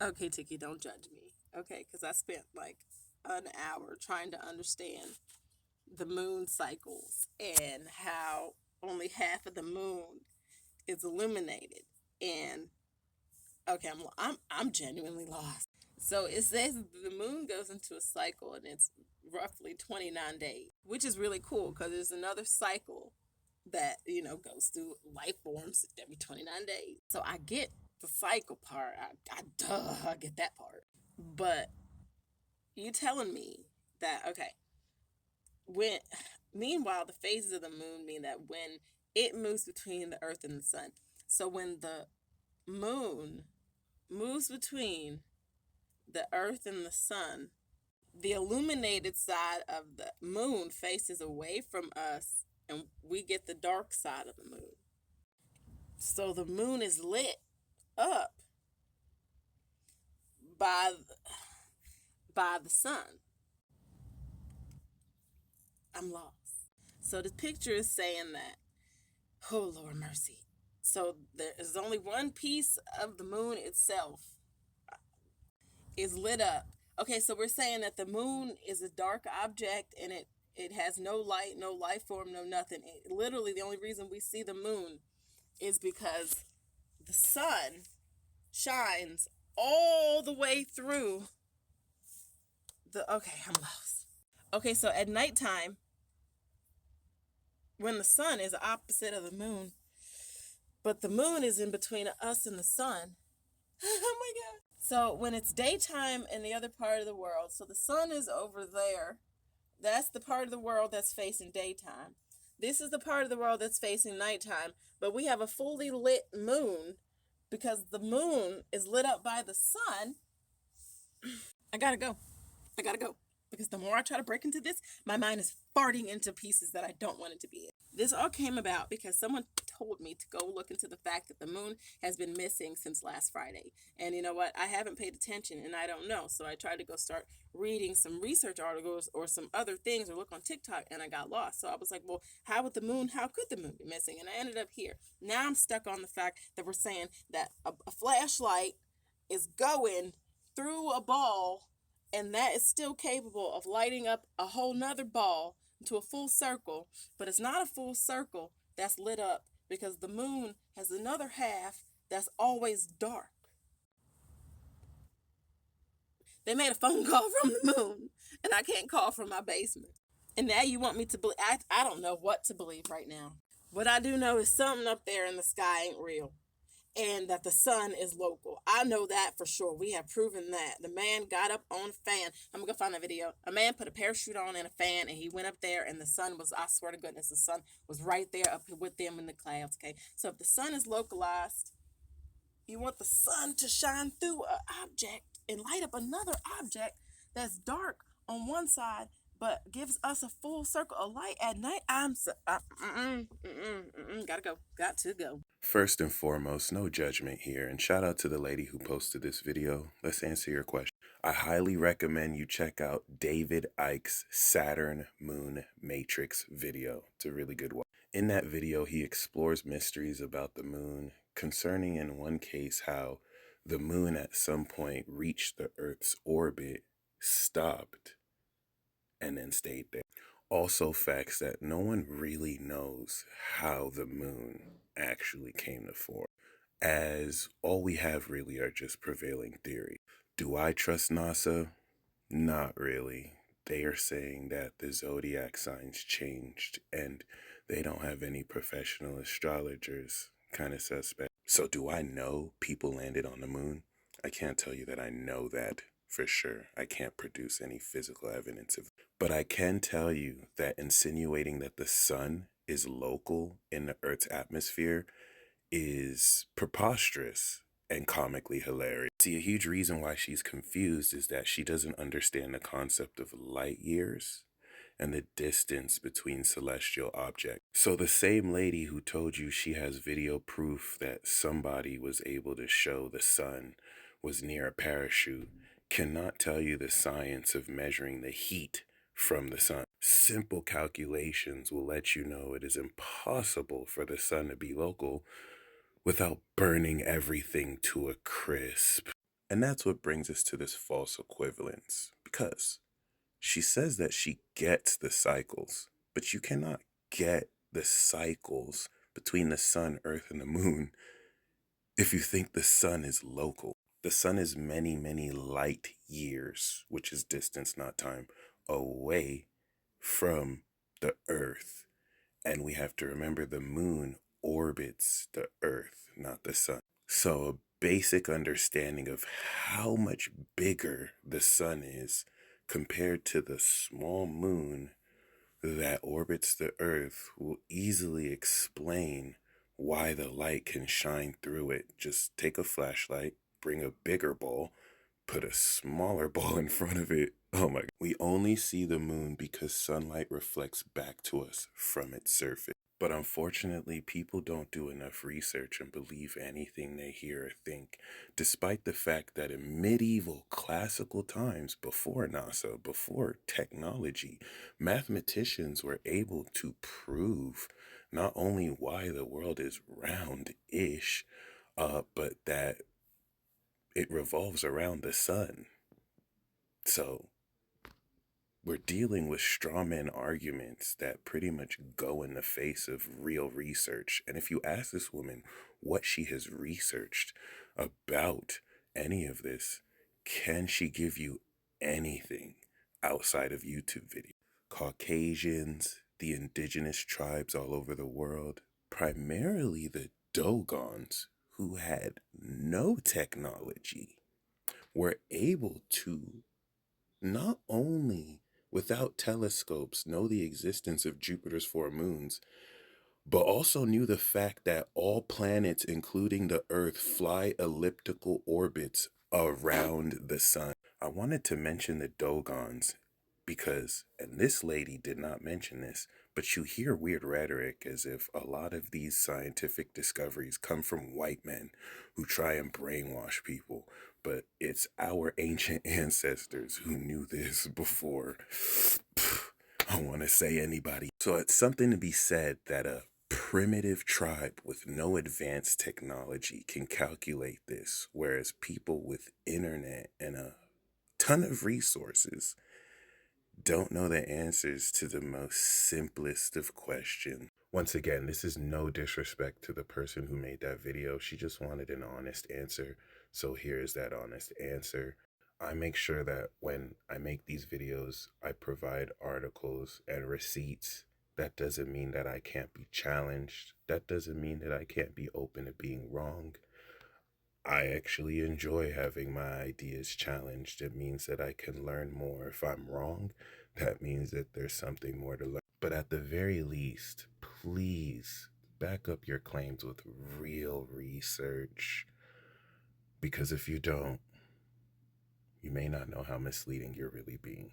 Okay, Tiki, don't judge me. Okay, because I spent like an hour trying to understand the moon cycles and how only half of the moon is illuminated. And okay, I'm genuinely lost. So it says the moon goes into a cycle and it's roughly 29 days, which is really cool because there's another cycle that, goes through life forms every 29 days. So I get the cycle part. I get that part. But you telling me that, okay, when, meanwhile, the phases of the moon mean that when it moves between the earth and the sun. So when the moon moves between the earth and the sun, the illuminated side of the moon faces away from us and we get the dark side of the moon. So the moon is lit up by the sun. I'm lost. So the picture is saying that, oh Lord mercy. So there is only one piece of the moon itself is lit up. Okay, so we're saying that the moon is a dark object and it has no light, no life form, no nothing. Literally, the only reason we see the moon is because the sun shines all the way through the. Okay, I'm lost. Okay, so at nighttime, when the sun is opposite of the moon, but the moon is in between us and the sun. Oh my God. So when it's daytime in the other part of the world, so the sun is over there. That's the part of the world that's facing daytime. This is the part of the world that's facing nighttime, but we have a fully lit moon because the moon is lit up by the sun. I gotta go. Because the more I try to break into this, my mind is farting into pieces that I don't want it to be in. This all came about because someone told me to go look into the fact that the moon has been missing since last Friday. And you know what? I haven't paid attention and I don't know. So I tried to go start reading some research articles or some other things or look on TikTok and I got lost. So I was like, well, how could the moon be missing? And I ended up here. Now I'm stuck on the fact that we're saying that a flashlight is going through a ball and that is still capable of lighting up a whole nother ball into a full circle, but it's not a full circle that's lit up because the moon has another half that's always dark. They made a phone call from the moon, and I can't call from my basement. And now you want me to believe? I don't know what to believe right now. What I do know is something up there in the sky ain't real. And that the sun is local. I know that for sure. We have proven that. The man got up on a fan. I'm going to find that video. A man put a parachute on and a fan, and he went up there, and the sun was, I swear to goodness, the sun was right there up with them in the clouds, okay? So if the sun is localized, you want the sun to shine through an object and light up another object that's dark on one side, but gives us a full circle of light at night. Gotta go. Got to go. First and foremost, no judgment here, and shout out to the lady who posted this video. Let's answer your question. I highly recommend you check out David Icke's Saturn Moon Matrix video. It's a really good one. In that video, he explores mysteries about the moon, concerning in one case how the moon at some point reached the Earth's orbit, stopped, and then stayed there. Also facts that no one really knows how the moon actually came to form, as all we have really are just prevailing theory. Do I trust NASA? Not really. They are saying that the zodiac signs changed and they don't have any professional astrologers. Kind of suspect. So do I know people landed on the moon? I can't tell you that I know that for sure. I can't produce any physical evidence of it. But I can tell you that insinuating that the sun is local in the Earth's atmosphere is preposterous and comically hilarious. See, a huge reason why she's confused is that she doesn't understand the concept of light years and the distance between celestial objects. So the same lady who told you she has video proof that somebody was able to show the sun was near a parachute cannot tell you the science of measuring the heat from the sun. Simple calculations will let you know it is impossible for the sun to be local without burning everything to a crisp. And that's what brings us to this false equivalence, because she says that she gets the cycles, but you cannot get the cycles between the sun, earth, and the moon if you think the sun is local. The sun is many, many light years, which is distance, not time, away from the earth. And we have to remember the moon orbits the earth, not the sun. So a basic understanding of how much bigger the sun is compared to the small moon that orbits the earth will easily explain why the light can shine through it. Just take a flashlight, bring a bigger ball, put a smaller ball in front of it. Oh my God. We only see the moon because sunlight reflects back to us from its surface. But unfortunately, people don't do enough research and believe anything they hear or think, despite the fact that in medieval classical times, before NASA, before technology, mathematicians were able to prove not only why the world is round-ish, but that it revolves around the sun. So we're dealing with straw man arguments that pretty much go in the face of real research. And if you ask this woman what she has researched about any of this, can she give you anything outside of YouTube videos? Caucasians, the indigenous tribes all over the world, primarily the Dogons, who had no technology, were able to not only without telescopes know the existence of Jupiter's four moons, but also knew the fact that all planets, including the Earth, fly elliptical orbits around the sun. I wanted to mention the Dogons because, and this lady did not mention this, but you hear weird rhetoric as if a lot of these scientific discoveries come from white men who try and brainwash people. But it's our ancient ancestors who knew this before, I want to say anybody. So it's something to be said that a primitive tribe with no advanced technology can calculate this, whereas people with internet and a ton of resources don't know the answers to the most simplest of questions. Once again, this is no disrespect to the person who made that video. She just wanted an honest answer. So here's that honest answer. I make sure that when I make these videos, I provide articles and receipts. That doesn't mean that I can't be challenged. That doesn't mean that I can't be open to being wrong. I actually enjoy having my ideas challenged. It means that I can learn more. If I'm wrong, that means that there's something more to learn. But at the very least, please back up your claims with real research. Because if you don't, you may not know how misleading you're really being.